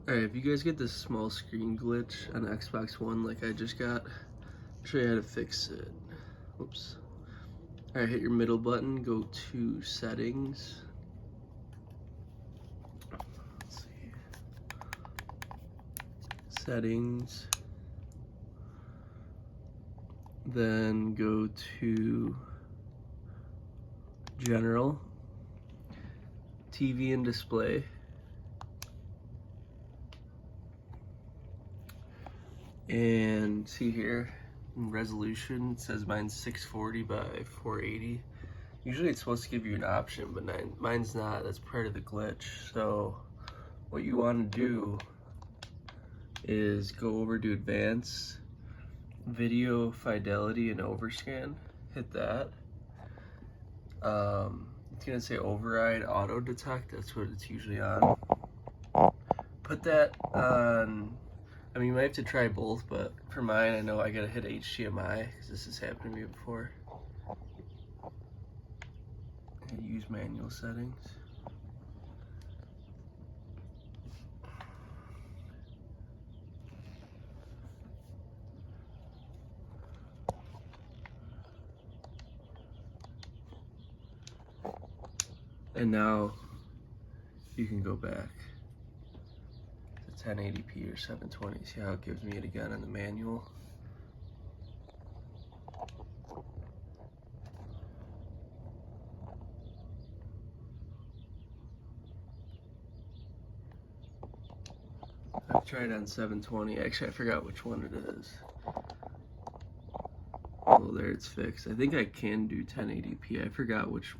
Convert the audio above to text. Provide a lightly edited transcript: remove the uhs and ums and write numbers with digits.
Alright, if you guys get this small screen glitch on Xbox One like I just got, I'll show you how to fix it. Whoops. Alright, hit your middle button, go to settings. Let's see. Settings. Then go to general, TV and display. And see here, resolution, it says mine's 640 by 480. Usually it's supposed to give you an option, but mine's not. That's part of the glitch. So what you want to do is go over to advanced, video fidelity and overscan. Hit that. It's gonna say override auto detect. That's what it's usually on. Put that on. I mean, you might have to try both, but for mine, I know I gotta hit HDMI because this has happened to me before. And use manual settings. And now you can go back to 1080p or 720. See how it gives me it again on the manual? I've tried on 720. Actually, I forgot which one it is. Oh, there it's fixed. I think I can do 1080p. I forgot which